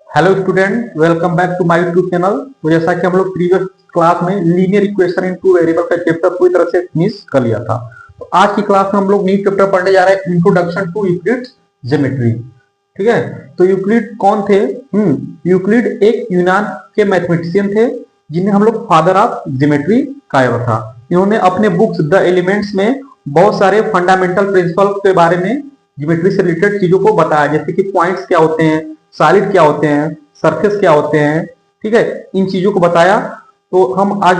Hello student, welcome back to my YouTube channel. तो जैसा कि हम लोग प्रीवियस क्लास में linear equation in two variable का चैप्टर पूरी तरह से फिनिश कर लिया था। तो आज की क्लास में हम लोग न्यू चैप्टर पढ़ने जा रहे हैं, इंट्रोडक्शन टू यूक्लिड्स ज्योमेट्री। ठीक है, तो यूक्लिड कौन थे? यूक्लिड एक यूनान के मैथमेटिशियन थे जिन्हें हम लोग फादर ऑफ ज्योमेट्री कहा था। इन्होंने अपने बुक्स द एलिमेंट्स में बहुत सारे फंडामेंटल प्रिंसिपल के बारे में ज्योमेट्री से रिलेटेड चीजों को बताया, जैसे कि पॉइंट्स क्या होते हैं, सॉलिड क्या होते हैं, सरफेस क्या होते हैं। ठीक है, इन चीजों को बताया। तो हम आज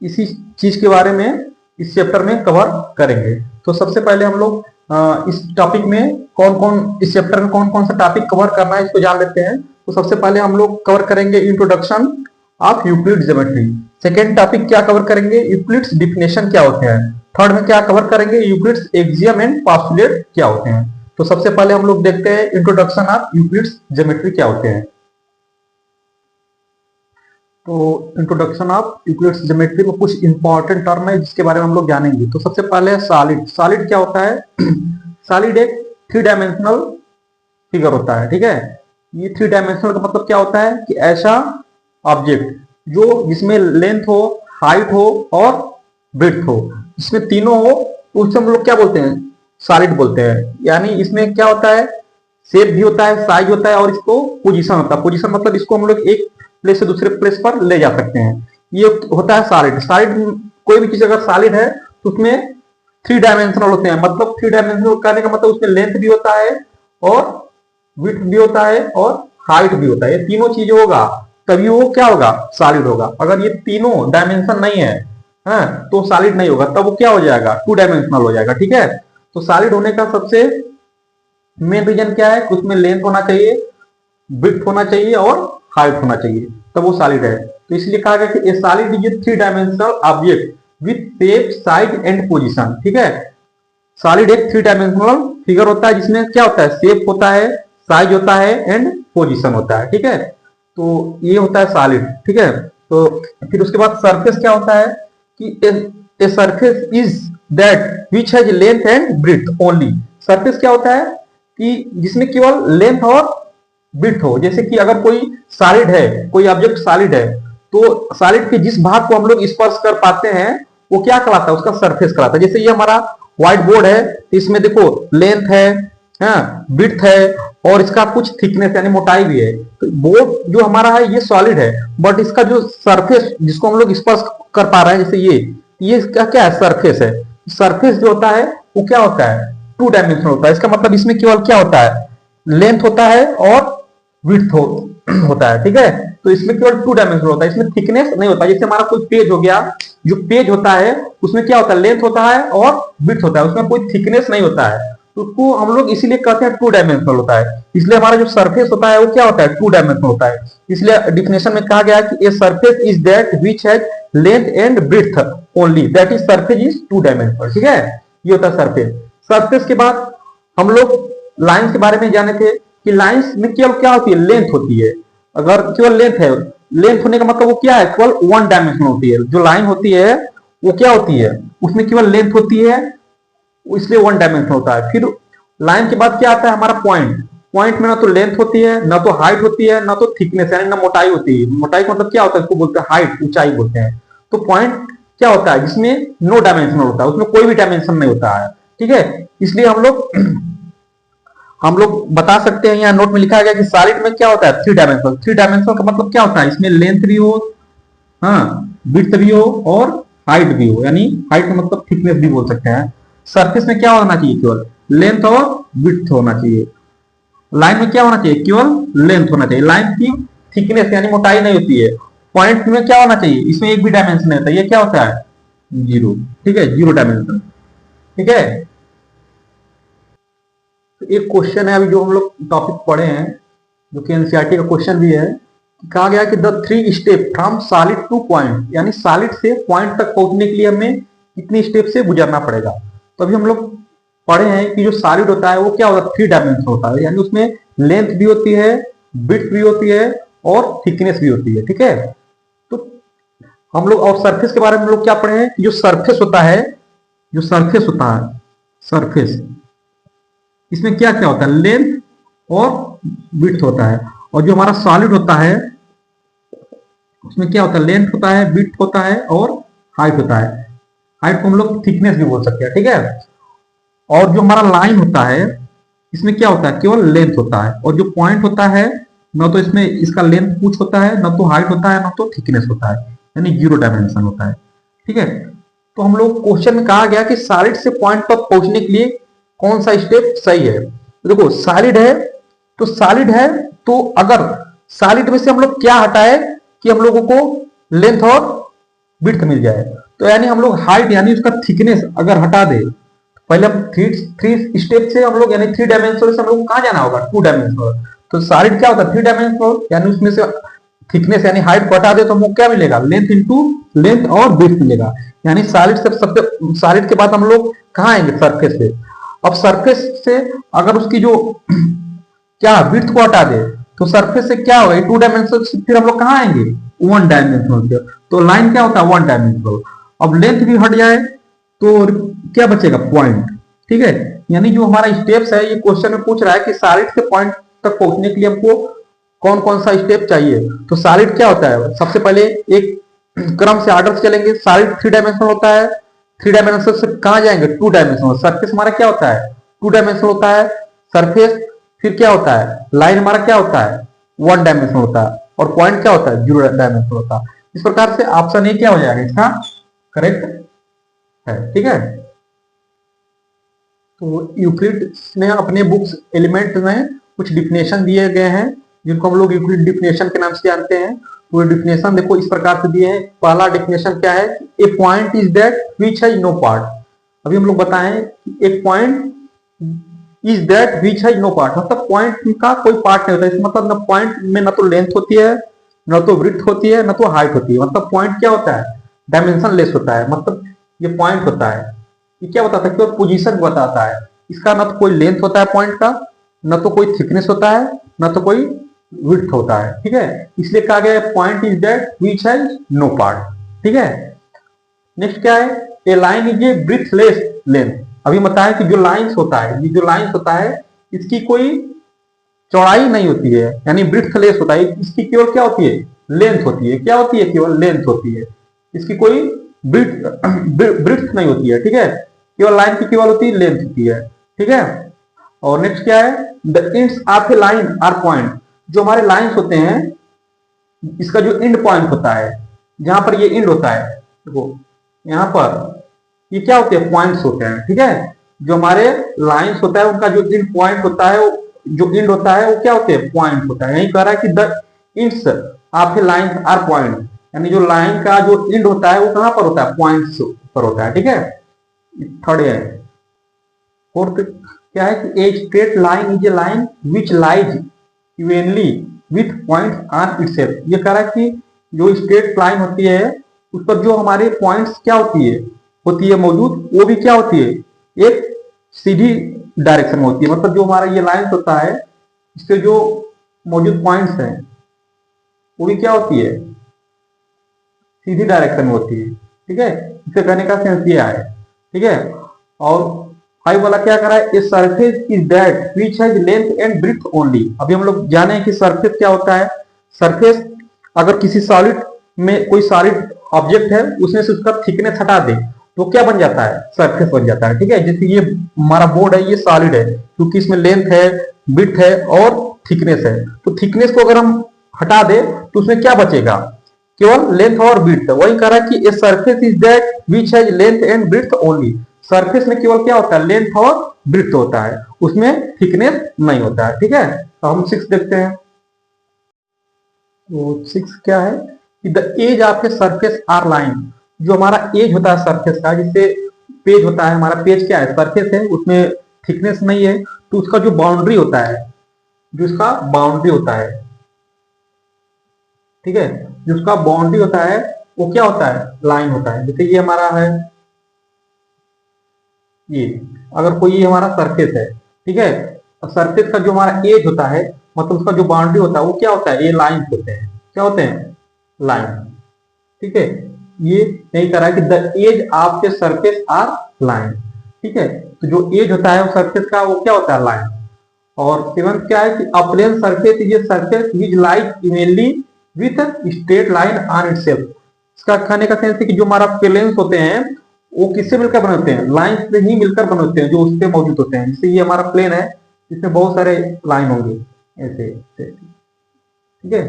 इसी चीज के बारे में इस चैप्टर में कवर करेंगे। तो सबसे पहले हम लोग इस टॉपिक में इस चैप्टर में कौन कौन सा टॉपिक कवर करना है इसको जान लेते हैं। तो सबसे पहले हम लोग कवर करेंगे introduction of Euclid geometry. Second topic क्या कवर करेंगे? यूक्लिड्स डिफिनेशन क्या होते हैं। थर्ड में क्या कवर करेंगे? यूक्लिड्स एक्सियम एंड पोस्टुलेट क्या होते हैं। तो सबसे पहले हम लोग देखते हैं इंट्रोडक्शन ऑफ यूक्लिड्स ज्योमेट्री क्या होते हैं। तो इंट्रोडक्शन ऑफ यूक्लिड्स ज्योमेट्री में कुछ इंपॉर्टेंट टर्म है जिसके बारे में हम लोग जानेंगे। तो सबसे पहले सॉलिड। सॉलिड क्या होता है? सॉलिड एक थ्री डायमेंशनल फिगर होता है। ठीक है, ये थ्री डायमेंशनल का मतलब क्या होता है कि ऐसा ऑब्जेक्ट जो जिसमें लेंथ हो, हाइट हो और ब्रेड्थ हो, इसमें तीनों हो, तो उससे हम लोग क्या बोलते हैं? सॉलिड बोलते हैं। यानी इसमें क्या होता है? शेप भी होता है, साइज होता है और इसको पोजीशन होता है। पोजीशन मतलब इसको हम लोग एक प्लेस से दूसरे प्लेस पर ले जा सकते हैं। ये होता है सॉलिड। सॉलिड कोई भी चीज अगर सॉलिड है तो उसमें थ्री डायमेंशनल होते हैं। मतलब थ्री डायमेंशनल करने का मतलब उसमें लेंथ भी होता है और विड्थ भी होता है और हाइट भी होता है। ये तीनों चीज होगा तभी वो क्या होगा? सॉलिड होगा। अगर ये तीनों डायमेंशन नहीं है तो सॉलिड नहीं होगा, तब वो क्या हो जाएगा? टू डायमेंशनल हो जाएगा। ठीक है, तो सॉलिड होने का सबसे मेन रीजन क्या है? उसमें लेंथ होना चाहिए, विड्थ होना चाहिए और हाइट होना चाहिए, तब वो सॉलिड है। तो इसलिए कहा गया कि ए solid is a three dimensional object with shape, size and position. ठीक है, सॉलिड एक थ्री डायमेंशनल फिगर होता है जिसमें क्या होता है? शेप होता है, साइज होता है एंड पोजीशन होता है। ठीक है, तो ये होता है सॉलिड। ठीक है, तो फिर उसके बाद सरफेस क्या होता है कि a surface is that which has length and breadth only. Surface क्या होता है कि जिसमें केवल लेंथ और ब्रेड्थ हो। जैसे कि अगर कोई सॉलिड है, कोई ऑब्जेक्ट सॉलिड है, तो सॉलिड के जिस भाग को हम लोग स्पर्श कर पाते हैं वो क्या कहलाता है? उसका सरफेस कहलाता है। जैसे ये हमारा व्हाइट बोर्ड है, तो इसमें देखो लेंथ है, ब्रेड्थ है और इसका कुछ थिकनेस यानी मोटाई भी है। तो बोर्ड जो हमारा है ये सॉलिड है, बट इसका जो सरफेस जिसको हम लोग स्पर्श कर पा रहे हैं, जैसे ये इसका क्या है? सरफेस है। सरफेस जो होता है वो क्या होता है? टू डायमेंशनल होता है। इसका मतलब इसमें केवल क्या होता है? लेंथ होता है और विड्थ होता है। ठीक है, तो इसमें केवल टू डायमेंशनल होता है, इसमें थिकनेस नहीं होता। जैसे हमारा कोई पेज हो गया, जो पेज होता है उसमें क्या होता है? लेंथ होता है और विड्थ होता है, उसमें कोई थिकनेस नहीं होता है। तो उसको हम लोग इसीलिए कहते हैं टू डायमेंशनल होता है। इसलिए हमारा जो सरफेस होता है वो क्या होता है? टू डायमेंशनल होता है। इसलिए डिफिनेशन में कहा गया कि a surface is that which has length and breadth only, that is surface is two dimensional. ठीक है, ये होता है सरफेस। सरफेस के बाद हम लोग लाइंस के बारे में जाने थे कि लाइंस में केवल क्या होती है? लेंथ होती है। अगर केवल लेंथ है, लेंथ होने का मतलब वो क्या है? केवल वन डायमेंशनल होती है। जो लाइन होती है वो क्या होती है? उसमें केवल लेंथ होती है, इसलिए वन डायमेंशन होता है। फिर लाइन के बाद क्या आता है? हमारा पॉइंट। पॉइंट में ना तो लेंथ होती है, ना तो हाइट होती है, ना तो थिकनेस यानी ना मोटाई होती है। मोटाई का मतलब क्या होता है? इसको बोलते हैं हाइट, ऊंचाई बोलते हैं। तो पॉइंट क्या होता है? जिसमें नो डायमेंशन होता है, उसमें कोई भी डायमेंशन नहीं होता है। ठीक है, इसलिए हम लोग बता सकते हैं, यहाँ नोट में लिखा गया कि सॉलिड में क्या होता है? Three dimensional. थ्री डायमेंशनल का मतलब क्या होता है? इसमें लेंथ भी हो, विड्थ भी हो और हाइट भी हो, यानी हाइट का मतलब थिकनेस भी बोल सकते हैं। सरफेस में क्या होना चाहिए? केवल लेंथ और विड्थ होना चाहिए। लाइन में क्या होना चाहिए? केवल लेंथ होना चाहिए। लाइन की थिकनेस यानी मोटाई नहीं होती है। पॉइंट में क्या होना चाहिए? इसमें एक भी डायमेंशन नहीं होता। ये क्या होता है? जीरो। ठीक है, जीरो डायमेंशन। ठीक है, तो एक क्वेश्चन है अभी जो हम लोग टॉपिक पढ़े हैं, जो कि एनसीईआरटी का क्वेश्चन भी है। कहा गया कि the three step from solid two point, यानी सॉलिड से पॉइंट तक पहुंचने के लिए हमें कितनी स्टेप से गुजरना पड़ेगा। तो अभी हम लोग पढ़े हैं कि जो सॉलिड होता है वो क्या होता है? थ्री डायमेंशन होता है, यानी उसमें लेंथ भी होती है, विड्थ भी होती है और थिकनेस भी होती है। ठीक है, तो हम लोग और सरफेस के बारे में हम लोग क्या पढ़े हैं? जो सरफेस होता है, जो सरफेस होता है, सरफेस इसमें क्या क्या होता है? लेंथ और विड्थ होता है। और जो हमारा सॉलिड होता है उसमें क्या होता है, लेंथ होता है, विड्थ होता है और हाइट होता है। हाइट को हम लोग थिकनेस भी बोल सकते हैं, ठीक है। और जो हमारा लाइन होता है इसमें क्या होता है, केवल लेंथ होता है। और जो पॉइंट होता है ना तो इसमें इसका लेंथ कुछ होता है, ना तो हाइट होता है, ना तो थिकनेस होता है, यानी जीरो डायमेंशन होता है, ठीक है। तो हम लोग क्वेश्चन में कहा गया कि सॉलिड से पॉइंट पर पहुंचने के लिए कौन सा स्टेप सही है। तो देखो सॉलिड है, तो सॉलिड है तो अगर सॉलिड में से हम लोग क्या हटाए कि हम लोगों को लेंथ और विड्थ मिल जाए, तो यानी हम लोग हाइट यानी उसका थिकनेस अगर हटा दे, पहले हम थ्री स्टेप से हम लोग यानी थ्री डायमेंशनल से हम लोग कहां जाना होगा, टू डायमेंशनल। तो सॉलिड क्या होता है, थ्री डायमेंशनल, यानी उसमें से थिकनेस यानी हाइट को हटा दे तो हमको क्या मिलेगा, लेंथ इंटू लेंथ और विड्थ मिलेगा। यानी सॉलिड से सबसे सॉलिड के बाद हम लोग कहां आएंगे, सरफेस पे। अब सरफेस से अगर उसकी जो क्या विड्थ को हटा दे तो सरफेस से क्या होगा, टू डायमेंशनल से फिर हम लोग कहां आएंगे, वन डायमेंशनल पे। तो लाइन क्या होता है, वन डायमेंशनल। अब लेंथ भी हट जाए तो क्या बचेगा, पॉइंट, ठीक है। यानी जो हमारा स्टेप्स है, ये क्वेश्चन में पूछ रहा है कि सॉलिड से पॉइंट तक पहुंचने के लिए हमको कौन कौन सा स्टेप चाहिए। तो सॉलिड क्या होता है, सबसे पहले एक क्रम से आर्डर से चलेंगे। सॉलिड थ्री डायमेंशनल होता है, थ्री डायमेंशनल से कहां जाएंगे, टू डायमेंशनल। सरफेस हमारा क्या होता है, टू डायमेंशनल होता है सरफेस। फिर क्या होता है, लाइन हमारा क्या होता है, वन डायमेंशनल होता है। और पॉइंट क्या होता है, जीरो डायमेंशनल होता है। इस प्रकार से ऑप्शन ए क्या हो जाएगा, इसका करेक्ट है, ठीक है। तो यूक्लिड ने अपने बुक्स एलिमेंट में कुछ डिफिनेशन दिए गए हैं जिनको हम लोग यूक्लिड डिफिनेशन के नाम से जानते हैं। पूरे डिफिनेशन देखो इस प्रकार से दिए हैं। पहला डिफिनेशन क्या है, a point is that which has no part. अभी हम लोग बताएं कि एक point is that which has no part, मतलब पॉइंट का कोई पार्ट नहीं होता। इसका मतलब ना पॉइंट में ना तो लेंथ होती है, ना तो विड्थ होती है, ना तो हाइट होती है। मतलब पॉइंट क्या होता है, डायमेंशन लेस होता है। मतलब ये पॉइंट होता है, ये क्या बताता है, केवल पोजीशन बताता है। इसका ना तो कोई लेंथ होता है पॉइंट का, ना तो कोई थिकनेस होता है, ना तो कोई विड्थ होता है, ठीक है। इसलिए कहा गया point is that which has no part, ठीक है। नेक्स्ट क्या है, a line is a breathless length. अभी बताया कि जो लाइंस होता है, ये जो लाइंस होता है इसकी कोई चौड़ाई नहीं होती है, यानी ब्रीथलेस होता है। इसकी केवल क्या होती है, लेंथ होती है। क्या होती है, केवल लेंथ होती है। इसकी कोई ब्रीथ नहीं होती है, ठीक है। केवल लाइन की केवल होती है, लेंथ होती है, ठीक है। और नेक्स्ट क्या है, the ends of a line are point. जो हमारे लाइंस होते हैं इसका जो एंड पॉइंट होता है, जहां पर ये एंड होता है, देखो यहां पर ये क्या होते हैं, पॉइंट्स होते हैं, ठीक है। जो हमारे लाइंस होता है उनका जो एंड पॉइंट होता है, जो एंड होता है वो क्या होते हैं, पॉइंट होता है। यही कह रहा है कि the ends of a line are point, यानी जो लाइन का जो एंड होता है वो कहां पर होता है, पॉइंट्स पर होता है, ठीक है। थर्ड है। फोर्थ क्या है कि a straight line is A line which lies evenly with points on itself. ये कह रहा है कि जो स्ट्रेट लाइन होती है उस पर जो हमारे पॉइंट्स क्या होती है मौजूद, वो भी क्या होती है, एक सीधी डायरेक्शन में होती है। मतलब जो हमारा ये लाइन होता है इसके जो मौजूद पॉइंट्स हैं वो भी क्या होती है, सीधी डायरेक्शन में होती है, ठीक है। इसे कहने का सेंस ये है, ठीक है। और फाइव वाला क्या कर रहा है, a surface is that which has length and breath only. अभी हम लोग जाने कि सरफेस क्या होता है। सरफेस अगर किसी सॉलिड में कोई सॉलिड ऑब्जेक्ट है उसमें से उसका थिकनेस हटा दे तो क्या बन जाता है, सरफेस बन जाता है, ठीक है। जैसे ये हमारा बोर्ड है, ये सॉलिड है क्योंकि इसमें लेंथ है, विड्थ है और थिकनेस है। तो थिकनेस को अगर हम हटा दे तो उसमें क्या बचेगा, केवल लेंथ और विड्थ। वही कह रहा है कि a surface is that which has length and breath only. सरफेस में केवल क्या होता है, लेंथ और ब्रीथ होता है, उसमें थिकनेस नहीं होता है, ठीक है। तो हम 6 देखते हैं। तो 6 क्या है कि the edge of a surface are line. जो हमारा एज होता है सरफेस का, जिससे पेज होता है, हमारा पेज क्या है, सरफेस है, उसमें थिकनेस नहीं है, तो उसका जो बाउंड्री होता है, जो उसका बाउंड्री होता है, ठीक है, जो उसका बाउंड्री होता है वो क्या होता है, लाइन होता है। जैसे ये हमारा है, ये अगर कोई ये हमारा सरफेस है, ठीक है, सरफेस का जो हमारा एज होता है मतलब उसका जो बाउंड्री होता है वो क्या होता है, ये लाइन होते हैं। क्या होते हैं, लाइन, ठीक है। ये यही कह रहा है कि the edge of a surface are line, ठीक है। तो जो एज होता है वो सरफेस का वो क्या होता है, लाइन। और सेवंथ क्या है कि a plane surface is a surface which lies evenly with straight line on itself. इसका कहने का सेंस है कि जो हमारा प्लेन्स होते हैं वो किससे मिलकर बने होते हैं, लाइन से ही मिलकर बने होते हैं जो उस पे मौजूद होते हैं। जैसे ये हमारा प्लेन है, इसमें बहुत सारे लाइन होंगे ऐसे, ठीक है।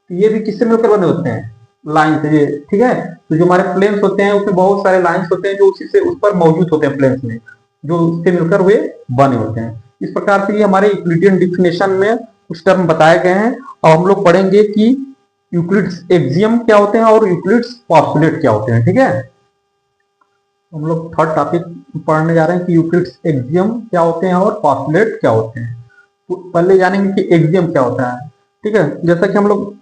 तो ये भी किससे मिलकर बने होते हैं, लाइन से, ये ठीक है। तो जो हमारे प्लेन्स होते हैं उसमें बहुत सारे लाइंस होते हैं जो उसी से उस पर मौजूद होते हैं प्लेन्स में, जो उससे मिलकर वे बने होते हैं। इस प्रकार से ये हमारे यूक्लिडियन डिफिनेशन में कुछ टर्म बताए गए हैं। और हम लोग पढ़ेंगे कि यूक्लिड्स एक्सियम क्या होते हैं और यूक्लिड्स पोस्टुलेट क्या होते हैं, ठीक है। हम लोग थर्ड टॉपिक पढ़ने जा रहे हैं कि यूक्लिड्स एक्सियम क्या होते हैं और पोस्टुलेट क्या होते हैं। तो पहले जानेंगे कि एक्सियम क्या होता है, ठीक है। जैसा कि हम लोग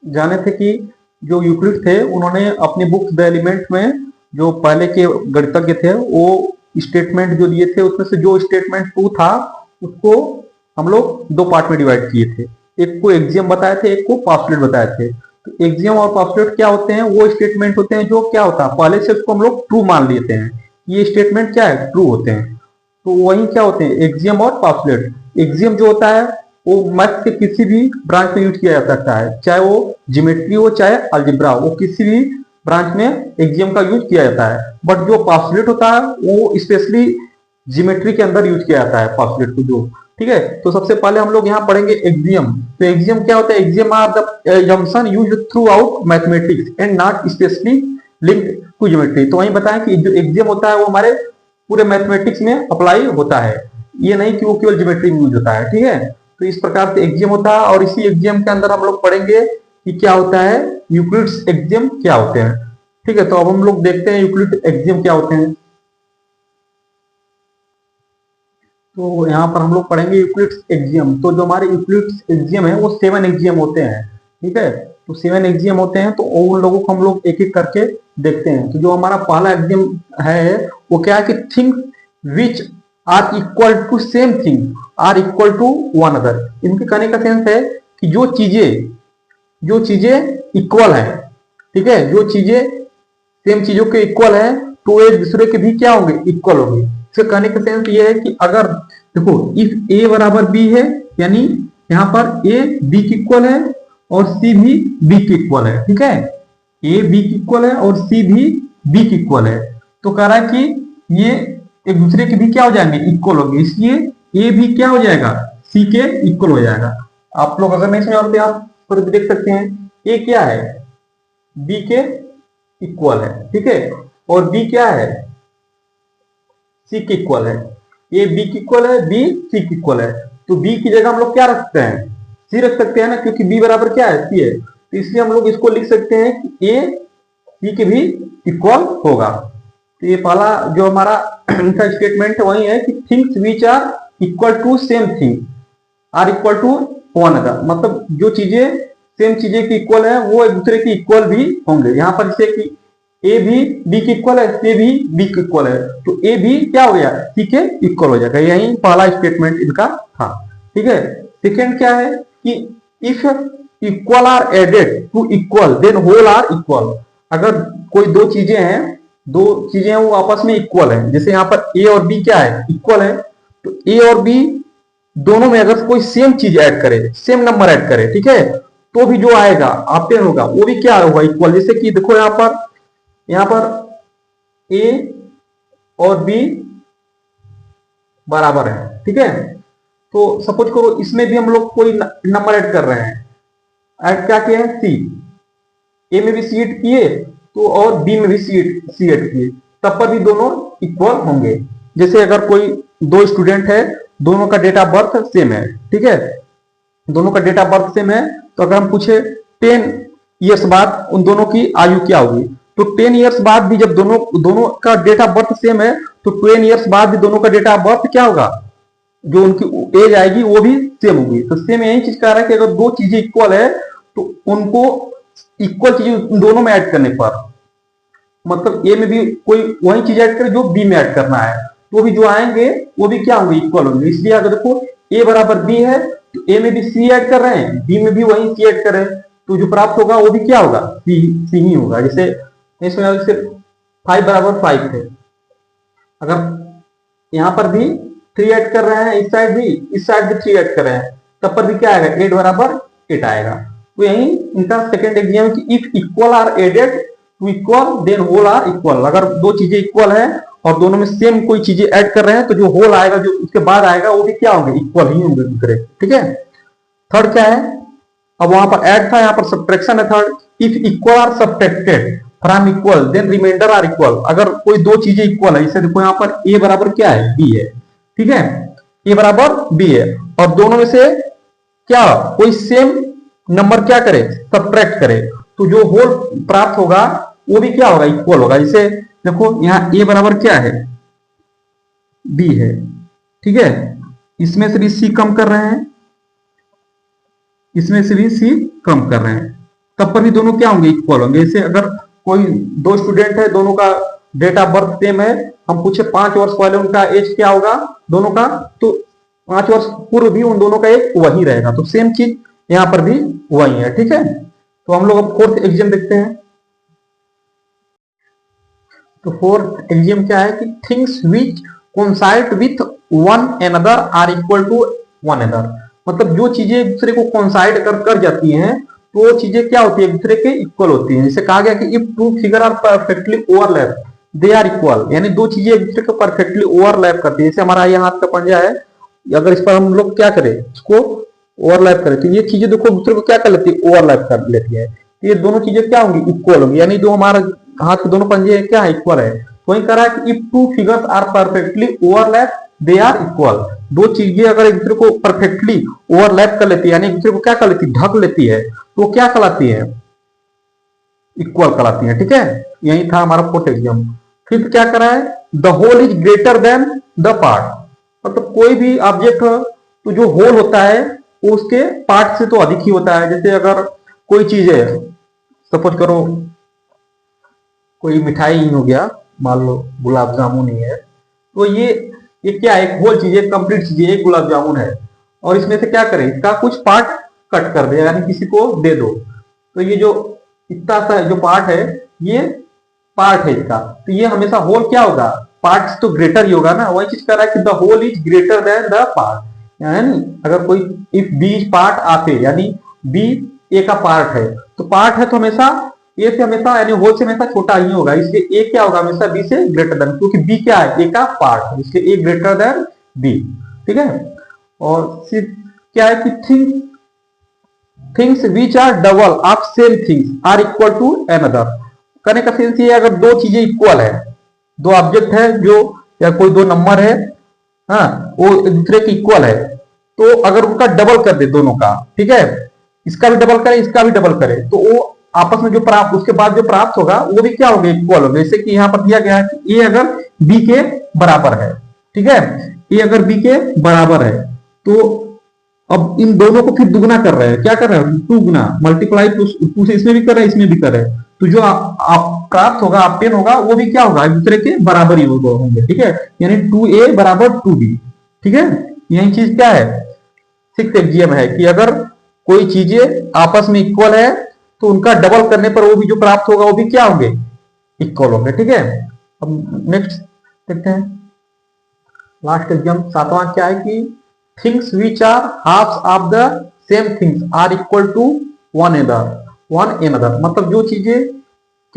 जाने थे कि जो यूक्लिड थे उन्होंने अपनी बुक द एलिमेंट में जो पहले के गणितज्ञ थे वो स्टेटमेंट जो दिए थे उसमें से जो स्टेटमेंट 2 था उसको हम लोग 2 पार्ट में डिवाइड किए थे। एक को एक्सियम बताए थे, एक को पोस्टुलेट बताए थे। तो एक्सियम और पोस्टुलेट क्या होते हैं, वो स्टेटमेंट होते हैं जो क्या होता है पहले से उसको हम लोग ट्रू मान लेते हैं, ये स्टेटमेंट क्या है, ट्रू होते हैं। तो वही क्या होते हैं एक्सियम और पोस्टुलेट। एक्सियम जो होता है वो मैथ के किसी भी ब्रांच में यूज किया जा सकता है, चाहे वो ज्योमेट्री हो चाहे अलजेब्रा हो, वो किसी भी ब्रांच में एक्सियम का यूज किया जाता है। बट जो पोस्टुलेट होता है वो स्पेशली ज्योमेट्री के अंदर यूज किया जाता है पोस्टुलेट को, जो ठीक है। तो सबसे पहले हम लोग यहाँ पढ़ेंगे एक्सियम। तो एक्सियम क्या होता है, axiom are the assumption used throughout mathematics and not specially linked to geometry. तो वही बताएं कि जो एक्सियम होता है वो हमारे पूरे मैथमेटिक्स में अप्लाई होता है, ये नहीं कि वो केवल ज्योमेट्री में यूज होता है, ठीक है। तो इस प्रकार से एक्सियम होता है और इसी एक्सियम के अंदर हम लोग पढ़ेंगे कि क्या होता है यूक्लिड्स एक्सियम क्या होते हैं, ठीक है। तो अब हम लोग देखते हैं यूक्लिड एक्सियम क्या होते हैं। तो यहाँ पर हम लोग पढ़ेंगे यूक्लिड्स एक्सियम। तो जो हमारे यूक्लिड्स एक्सियम है वो 7 एक्सियम होते हैं, ठीक है। तो 7 एक्सियम होते हैं, तो उन लोगों को हम लोग एक एक करके देखते हैं। तो जो हमारा पहला एक्सियम है वो क्या है कि things which are equal to same thing are equal to one other. इनके कहने का सेंस है कि जो चीजें इक्वल है, ठीक है, जो चीजें सेम चीजों के इक्वल है तो एक दूसरे के भी क्या होंगे, इक्वल होंगे। इसका कहने का सेंस ये है कि अगर देखो इफ ए बराबर बी है, यानी यहाँ पर ए बी की इक्वल है और सी भी बी की इक्वल है, ठीक है। ए बी की इक्वल है और सी भी बी की इक्वल है, तो कह रहा है कि ये एक दूसरे के भी क्या हो जाएंगे, इक्वल होंगे। इसलिए ए भी क्या हो जाएगा, सी के इक्वल हो जाएगा। आप लोग अगर नहीं समझ तो आप खुद देख सकते हैं, ए क्या है, बी के इक्वल है, ठीक है, और बी क्या है, सी के इक्वल है। ए बी की इक्वल है, बी सी की इक्वल है, तो बी की जगह हम लोग क्या रख सकते हैं, सी रख सकते हैं ना, क्योंकि बी बराबर क्या है, सी है। तो इसलिए हम लोग इसको लिख सकते हैं कि ए सी के भी इक्वल होगा। तो ये पहला जो हमारा इनका स्टेटमेंट वही है कि things which are equal to same thing are equal to one other. मतलब जो चीजें सेम चीजें की इक्वल है वो एक दूसरे की इक्वल भी होंगे। यहाँ पर जैसे कि ए भी बी की इक्वल है, सी भी बी की इक्वल है, तो ए भी क्या हो गया, सी के इक्वल हो जाएगा। यही पहला स्टेटमेंट इनका था, ठीक है। सेकेंड क्या है कि if equal are added to equal then whole are equal. अगर कोई दो चीजें हैं वो आपस में इक्वल है, जैसे यहाँ पर ए और बी क्या है, इक्वल है, तो ए और बी दोनों में अगर कोई सेम चीज ऐड करे, सेम नंबर ऐड करे, ठीक है, तो भी जो आएगा आफ्टर होगा वो भी क्या होगा, इक्वल। जैसे कि देखो यहाँ पर ए और बी बराबर है, ठीक है। तो सपोज करो इसमें भी हम लोग कोई नंबर ऐड कर रहे हैं, ऐड क्या किए हैं, सी। ए में भी सी ऐड किए तो और बी में भी सी ऐड किए, तब पर भी दोनों इक्वल होंगे। जैसे अगर कोई दो स्टूडेंट है, दोनों का डेट ऑफ बर्थ सेम है, ठीक है, दोनों का डेट ऑफ बर्थ सेम है, तो अगर हम पूछे 10 इयर्स बाद उन दोनों की आयु क्या होगी, तो 10 इयर्स बाद भी जब दोनों का डेट ऑफ बर्थ सेम है तो 10 इयर्स बाद भी दोनों का डेट ऑफ बर्थ क्या होगा, जो उनकी एज आएगी वो भी सेम होगी। तो सेम यही चीज कह रहा है कि अगर दो चीजें इक्वल है तो उनको इक्वल चीज दोनों में ऐड करने पर, मतलब ए में भी कोई वही चीज ऐड करे जो बी में ऐड करना है, तो भी जो आएंगे वो भी क्या होंगे, इक्वल होंगे। इसलिए अगर देखो ए बराबर बी है तो ए में भी सी ऐड कर रहे हैं, बी में भी वही सी ऐड कर रहे हैं, तो जो प्राप्त होगा वो भी क्या होगा, सी ही होगा। जैसे इसमें 5 बराबर 5 थे, अगर यहाँ पर भी 3 ऐड कर रहे हैं, इस साइड भी, इस साइड भी 3 ऐड कर रहे हैं, तब पर भी क्या आएगा, 8 बराबर 8 आएगा। तो यही इनका सेकंड एग्जाम है कि if equal are added to equal then whole are equal. अगर दो चीजें इक्वल है और दोनों में सेम कोई चीजें ऐड कर रहे हैं तो जो होल आएगा, जो उसके बाद आएगा, वो भी क्या होंगे, इक्वल ही होंगे दूसरे। ठीक है। थर्ड क्या है, अब वहां पर ऐड था, यहाँ पर सब्ट्रैक्शन है। Third, if equal are subtracted from equal then reminder are equal. अगर कोई दो चीजें इक्वल है, इसे देखो यहाँ पर ए बराबर क्या है, बी है। ठीक है, ए बराबर बी है और दोनों में से क्या कोई सेम नंबर क्या करे, सब्ट्रैक्ट करे, तो जो होल प्राप्त होगा वो भी क्या होगा, इक्वल होगा। जैसे देखो यहाँ ए बराबर क्या है, बी है। ठीक है, इसमें से भी सी कम कर रहे हैं, इसमें से भी सी कम कर रहे हैं, तब पर भी दोनों क्या होंगे, इक्वल होंगे। जैसे अगर कोई दो स्टूडेंट है, दोनों का डेट ऑफ बर्थ सेम है, हम पूछे 5 वर्ष पहले उनका एज क्या होगा दोनों का, तो 5 वर्ष पूर्व भी उन दोनों का एज वही रहेगा, तो सेम चीज यहां पर भी वही है। ठीक है, तो हम लोग अब फोर्थ एग्जाम देखते हैं। तो फोर्थ एग्जाम क्या है कि things which coincide with one another are equal to one another. मतलब जो चीजें एक दूसरे को कोइंसाइड कर जाती हैं तो वो चीजें क्या होती है, एक दूसरे के इक्वल होती हैं। जैसे कहा गया कि if two figure are perfectly overlap they are equal, यानी दो चीजें एक दूसरे को परफेक्टली ओवरलैप करती है। जैसे हमारा ये हाथ का पंजा है, अगर इस पर हम लोग क्या करें, इसको ओवरलैप करें, तो ये चीजें देखो दूसरे को क्या कर लेती है, ओवरलैप कर लेती है। तो ये दोनों चीजें क्या होंगी, इक्वल होंगी, यानी जो हमारा हाथ के दोनों पंजे क्या है, इक्वल है। तो वही कह रहा है कि if two figures are perfectly overlap they are equal. दो चीजें अगर एक दूसरे को परफेक्टली ओवरलैप कर लेती है, यानी एक दूसरे को क्या कर लेती है, ढक लेती है, तो क्या कहलाती है, इक्वल कहलाती है। ठीक है, यही था हमारा फोर्थ एग्जाम। फिफ्थ क्या करा है, the whole is greater than the part. मतलब कोई भी ऑब्जेक्ट हो तो जो होल होता है वो उसके पार्ट से तो अधिक ही होता है। जैसे अगर कोई चीज है, सपोज करो कोई मिठाई ही हो गया, मान लो गुलाब जामुन ही है, तो ये क्या है, एक होल चीज है, कंप्लीट चीज है, एक गुलाब जामुन है, और इसमें से क्या करें, इसका कुछ पार्ट कट कर दे, यानी किसी को दे दो, तो ये जो इतना सा जो पार्ट है, ये पार्ट है इसका, तो ये हमेशा होल क्या होगा, पार्ट तो ग्रेटर ही होगा ना। वही चीज कह रहा है कि the whole is greater than the part, यानी अगर कोई if B is part of A, यानी बी ए का पार्ट है, तो पार्ट है तो हमेशा ए से हमेशा, यानी होल से हमेशा छोटा ही होगा, इसलिए ए क्या होगा, हमेशा बी से ग्रेटर देन, क्योंकि बी क्या है, ए का पार्ट है, इसलिए ए ग्रेटर देन बी। ठीक है, और फिर क्या है कि things which are double of same things are equal to another. करने का सेंस ये, अगर दो चीजें इक्वल है, दो ऑब्जेक्ट है जो, या कोई दो नंबर है, हाँ, वो एक दूसरे के इक्वल है, तो अगर उनका डबल कर दे दोनों का, ठीक है, इसका भी डबल करे, इसका भी डबल करे, तो वो आपस में जो प्राप्त, उसके बाद जो प्राप्त होगा वो भी क्या होगा, इक्वल होगा। जैसे कि यहाँ पर दिया गया है कि ए अगर बी के बराबर है, ठीक है, ए अगर बी के बराबर है, तो अब इन दोनों को फिर दुगना कर रहे हैं, क्या कर रहे हैं, टू गुना, मल्टीप्लाई टू से इसमें भी कर रहे हैं, इसमें भी कर रहे हैं, तो जो आप प्राप्त होगा, ऑब्टेन होगा, वो भी क्या होगा, एक दूसरे के बराबर ही होंगे। ठीक है, यानी 2a बराबर 2b। ठीक है, यही चीज क्या है, सिक्स्थ एग्जियम है कि अगर कोई चीजें आपस में इक्वल है तो उनका डबल करने पर वो भी जो प्राप्त होगा वो भी क्या होंगे, इक्वल होंगे। ठीक है, अब नेक्स्ट देखते हैं, लास्ट एग्जाम सातवां क्या है कि things which are halves of the same things are equal to one another. मतलब जो चीजें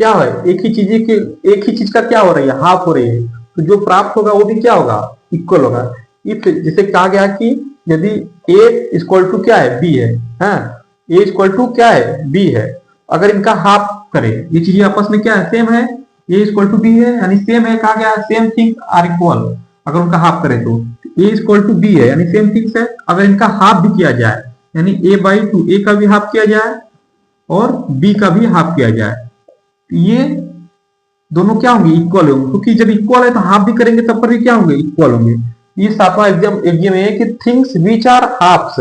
क्या है, एक ही चीज का क्या हो रही है, हाफ हो रही है, तो जो प्राप्त होगा वो भी क्या होगा, इक्वल होगा। इफ जिसे कहा गया कि यदि a इक्वल टू क्या है, b है, हाँ, a इक्वल टू क्या है, b है, अगर इनका हाफ करें, ये चीजें आपस में क्या है, सेम है, a इक्वल टू b है, यानी सेम है, कहा गया सेम थिंग्स आर इक्वल, अगर उनका हाफ करें तो a इक्वल टू b है, यानी सेम थिंग्स है, अगर इनका हाफ भी किया जाए, यानी a/2, a का भी हाफ किया जाए और b का भी हाफ किया जाए, ये दोनों क्या होंगे, इक्वल होंगे, क्योंकि जब इक्वल है तो हाफ भी करेंगे तब पर भी क्या होंगे, इक्वल होंगे। ये सातवां एग्जाम है कि things which are halves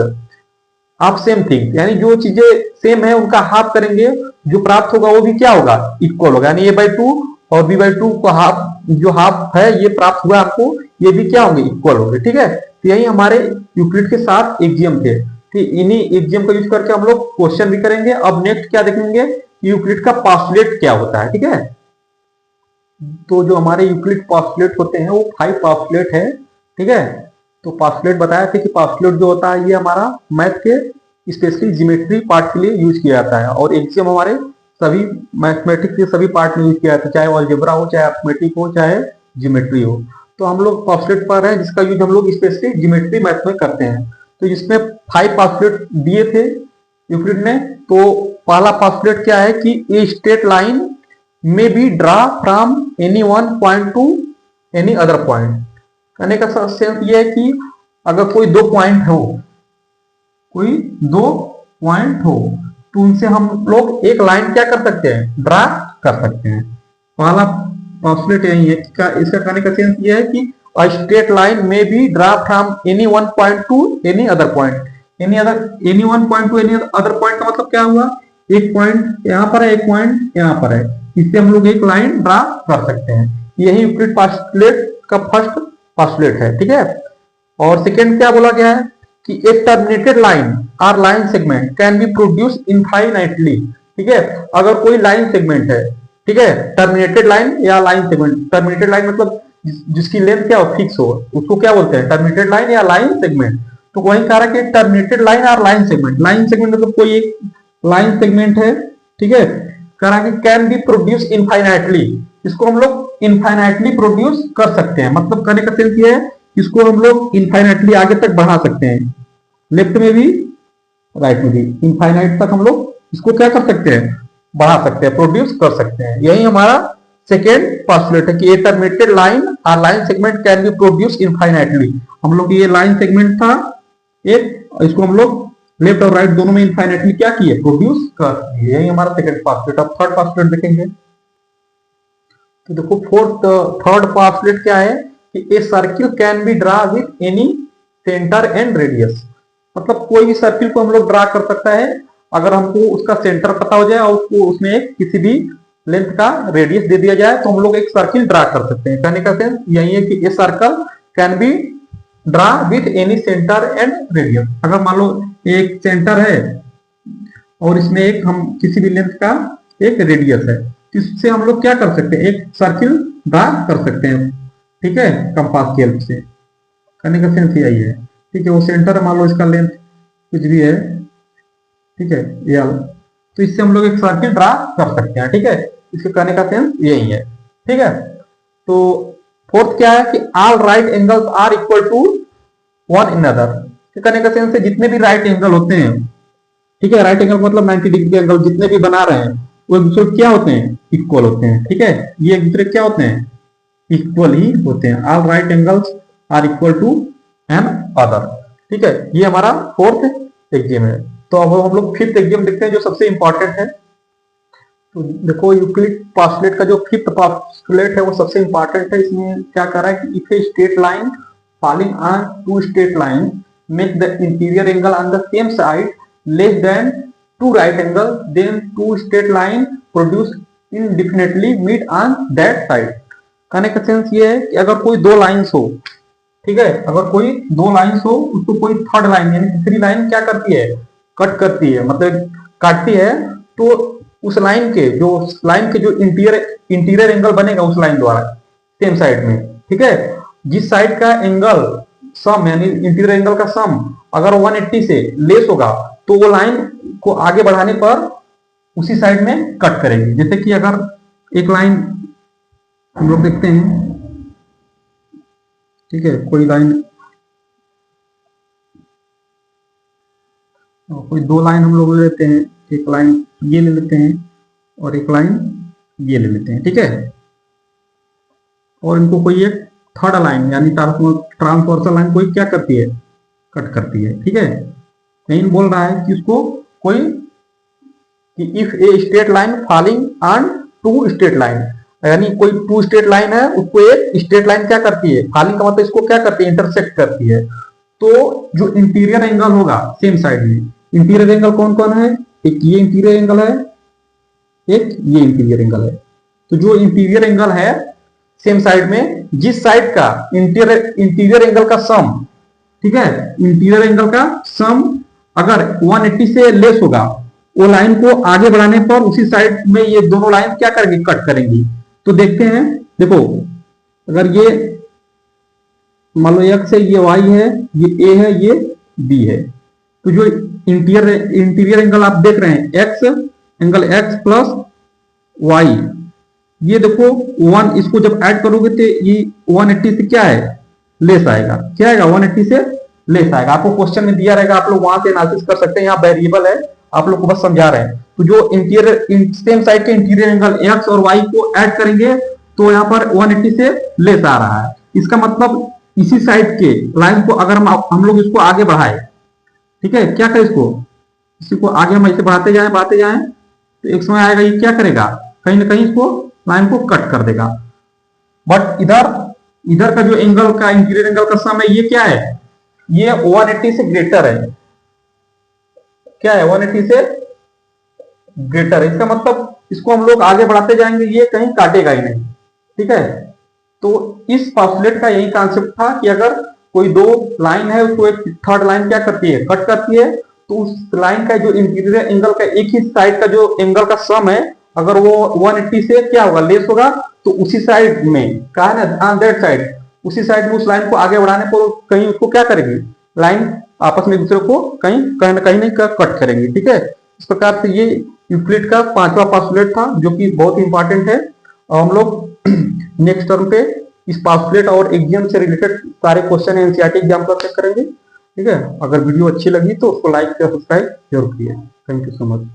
of same thing, यानी जो चीजें सेम है उनका हाफ करेंगे, जो प्राप्त होगा वो भी क्या होगा, इक्वल होगा, यानी a/2 और b/2 को हाफ, जो हाफ है ये प्राप्त हुआ आपको, ये भी क्या होंगे, इक्वल होंगे। ठीक है, तो यही हमारे यूक्लिड के 7 एग्जियम थे। ठीक, इन्हीं एग्जियम का यूज करके हम लोग क्वेश्चन भी करेंगे। अब नेक्स्ट क्या देखेंगे, यूक्लिड का पोस्टुलेट क्या होता है। ठीक है, तो जो हमारे यूक्लिड पोस्टुलेट होते हैं वो 5 पोस्टुलेट है। ठीक है, तो पास्टुलेट बताया था कि पास्टुलेट जो होता है ये हमारा मैथ के स्पेशली ज्योमेट्री पार्ट के लिए यूज किया जाता है, और एक्सियम हमारे सभी मैथमेटिक्स के सभी पार्ट में यूज किया जाता है, चाहे अलजेब्रा हो, चाहे अरिथमेटिक हो, चाहे ज्योमेट्री हो। तो हम लोग पास्टुलेट पर हैं जिसका यूज हम लोग स्पेशली ज्योमेट्री मैथ में करते हैं। तो जिसमें 5 पास्टुलेट दिए थे यूक्लिड ने। तो पहला पास्टुलेट क्या है कि a straight line may be draw from any one point to any other point. कहने का सेंस ये है कि अगर कोई दो पॉइंट हो, कोई दो पॉइंट हो, तो उनसे हम लोग एक लाइन क्या कर सकते हैं, ड्रा कर सकते हैं। पहला पास्टुलेट यही है। इसका कहने का सेंस ये है कि a straight line may be draw from any one point to any other point. Any one point to any other point का मतलब क्या हुआ, एक पॉइंट यहाँ पर है, एक पॉइंट यहाँ पर है, इससे हम लोग एक लाइन ड्रा कर सकते हैं। यही यूक्लिड पास्टुलेट का फर्स्ट पास्टुलेट है, ठीक है। और सेकेंड क्या बोला गया है कि ए टर्मिनेटेड लाइन और line segment can be produce infinitely, ठीक है। अगर कोई लाइन सेगमेंट है, ठीक है, टर्मिनेटेड लाइन या लाइन सेगमेंट, टर्मिनेटेड लाइन मतलब जिसकी लेंथ क्या हो, फिक्स हो, उसको क्या बोलते हैं, टर्मिनेटेड लाइन या लाइन सेगमेंट। तो वही कह रहा है कि टर्मिनेटेड लाइन और लाइन सेगमेंट, लाइन सेगमेंट मतलब कोई एक लाइन सेगमेंट है, ठीक है, कह रहा है कि कैन बी प्रोड्यूस इनफाइनाइटली, इसको हम लोग इनफाइनाइटली प्रोड्यूस कर सकते हैं। मतलब कहने का सेंस ये है, इसको हम लोग इनफाइनाइटली आगे तक बढ़ा सकते हैं, लेफ्ट में भी राइट में भी, इनफाइनाइट तक हम लोग इसको क्या कर सकते हैं, बढ़ा सकते हैं, प्रोड्यूस कर सकते हैं। यही हमारा सेकेंड पास्टुलेट है कि ए टर्मिनेटेड लाइन और line segment can be produce infinitely. हम लोग ये लाइन सेगमेंट था एक, इसको हम लोग लेफ्ट और राइट दोनों में इनफाइनाइटली क्या किए, प्रोड्यूस कर दिए। यही हमारा सेकेंड पास्टुलेट। अब थर्ड पास्टुलेट देखेंगे। तो देखो थर्ड पास्टुलेट क्या है कि a circle can be draw with any centre and radius. मतलब कोई भी सर्किल को हम लोग ड्रा कर सकता है अगर हमको उसका सेंटर पता हो जाए और उसको उसमें किसी भी लेंथ का रेडियस दे दिया जाए, तो हम लोग एक सर्किल ड्रा कर सकते हैं। कहने का सेंस यही है कि a circle can be draw with any centre and radius. अगर मान लो एक सेंटर है और इसमें एक हम किसी भी लेंथ का एक रेडियस है, इससे हम लोग क्या कर सकते हैं, एक सर्किल ड्रा कर सकते हैं, ठीक है, कंपास की हेल्प से। करने का सेंस यही है, ठीक है। वो सेंटर मान लो इसका लेंथ कुछ भी है, ठीक है, एल, तो इससे हम लोग एक सर्किल ड्रा कर सकते हैं, ठीक है। इसके कहने का सेंस यही है, ठीक है। तो फोर्थ क्या है कि all right angles are equal to one in other. कहने का सेंस है जितने भी राइट एंगल होते हैं, ठीक है, राइट एंगल मतलब 90 डिग्री के एंगल जितने भी बना रहे हैं वो एक दूसरे क्या होते हैं, इक्वल होते हैं, ठीक है। ये एक दूसरे क्या होते हैं, इक्वल ही होते हैं। All right angles are equal to an other, ठीक है। ये हमारा फोर्थ एग्जाम है। तो अब हम लोग फिफ्थ एग्जाम देखते हैं जो सबसे इंपॉर्टेंट है। तो देखो यूक्लिड पास्टुलेट का जो फिफ्थ पास्टुलेट है वो सबसे इंपॉर्टेंट है। इसमें क्या कर रहा है कि if a straight line falling on two straight line make the interior angle on the same side less than two right angle, then two straight line produce indefinitely meet on that side. कहने का sense ये है कि अगर कोई दो lines हो, ठीक है, अगर कोई दो लाइंस हो, उसको कोई थर्ड लाइन यानी तीसरी लाइन क्या करती है, कट करती है, मतलब काटती है, तो उस लाइन के जो इंटीरियर एंगल बनेगा उस लाइन द्वारा सेम साइड में, ठीक है, जिस साइड का एंगल सम यानी इंटीरियर एंगल का सम अगर 180 से लेस होगा तो वो लाइन को आगे बढ़ाने पर उसी साइड में कट करेगी। जैसे कि अगर एक लाइन हम लोग देखते हैं, ठीक है, कोई दो लाइन हम लोग ले लेते हैं, एक लाइन ये ले लेते हैं और एक लाइन ये ले लेते हैं, ठीक है, और इनको कोई एक थर्ड लाइन यानी ट्रांसवर्सल लाइन कोई क्या करती है, कट करती है, ठीक है। कहीं बोल रहा है कि उसको कोई कि if a straight line falling on two straight line, यानी कोई टू स्ट्रेट लाइन है उसको एक स्ट्रेट लाइन क्या करती है, फॉलिंग का मतलब इसको क्या करती है, इंटरसेक्ट करती है। तो जो इंटीरियर एंगल होगा सेम साइड में, इंटीरियर एंगल कौन कौन है, एक ये इंटीरियर एंगल है, एक ये इंटीरियर एंगल है। तो जो इंटीरियर एंगल है सेम साइड में, जिस साइड का इंटीरियर एंगल का सम, ठीक है, इंटीरियर एंगल का सम अगर 180 से लेस होगा, वो लाइन को आगे बढ़ाने पर उसी साइड में ये दोनों लाइन क्या करेंगी, कट करेंगी। तो देखते हैं, देखो अगर ये मान लो x है, ये y है, ये a है, ये b है। तो जो इंटीरियर एंगल आप देख रहे हैं x, angle x plus y, ये देखो 1, इसको जब ऐड करोगे तो ये 180 से क्या है, लेस आएगा। क्या आएगा, 180 से लेस आएगा। आपको क्वेश्चन में दिया रहेगा, आप लोग वहां से एनालिसिस कर सकते हैं। यहाँ वेरिएबल है, आप लोग को बस समझा रहे हैं। तो जो इंटीरियर सेम साइड के इंटीरियर एंगल x और y को ऐड करेंगे तो यहाँ पर 180 से लेस आ रहा है। इसका मतलब इसी साइड के लाइन को अगर हम लोग इसको आगे बढ़ाए, ठीक है, क्या करें, इसको इसी को आगे हम ऐसे बढ़ाते जाएं तो एक समय आएगा ये क्या करेगा, कहीं ना कहीं इसको लाइन को कट कर देगा। बट इधर का जो एंगल का इंटीरियर एंगल का सम है, ये क्या है, ये 180 से ग्रेटर है। क्या है, 180 से ग्रेटर है। इसका मतलब इसको हम लोग आगे बढ़ाते जाएंगे, ये कहीं काटेगा ही नहीं। ठीक है, तो इस पास्टुलेट का यही कॉन्सेप्ट था कि अगर कोई दो लाइन है उसको एक थर्ड लाइन क्या करती है, कट करती है, तो उस लाइन का जो इंटीरियर एंगल का एक ही साइड का जो एंगल का सम है, अगर वो 180 से क्या होगा, लेस होगा, तो उसी साइड में कहा है ना, ऑन दैट साइड, उसी साइड में उस लाइन को आगे बढ़ाने पर कहीं उसको क्या करेगी, लाइन आपस में एक दूसरे को कहीं नहीं कट करेंगे। ठीक है, इस प्रकार से ये यूक्लिड का 5वां पास्टुलेट था, जो कि बहुत इंपॉर्टेंट है। और हम लोग नेक्स्ट टर्म पे इस पास्टुलेट और एक्सियम से रिलेटेड सारे क्वेश्चन एनसीईआरटी एग्जाम पर चेक करेंगे। ठीक है, अगर वीडियो अच्छी लगी तो उसको लाइक या सब्सक्राइब जरूर कीजिए। Thank you so much.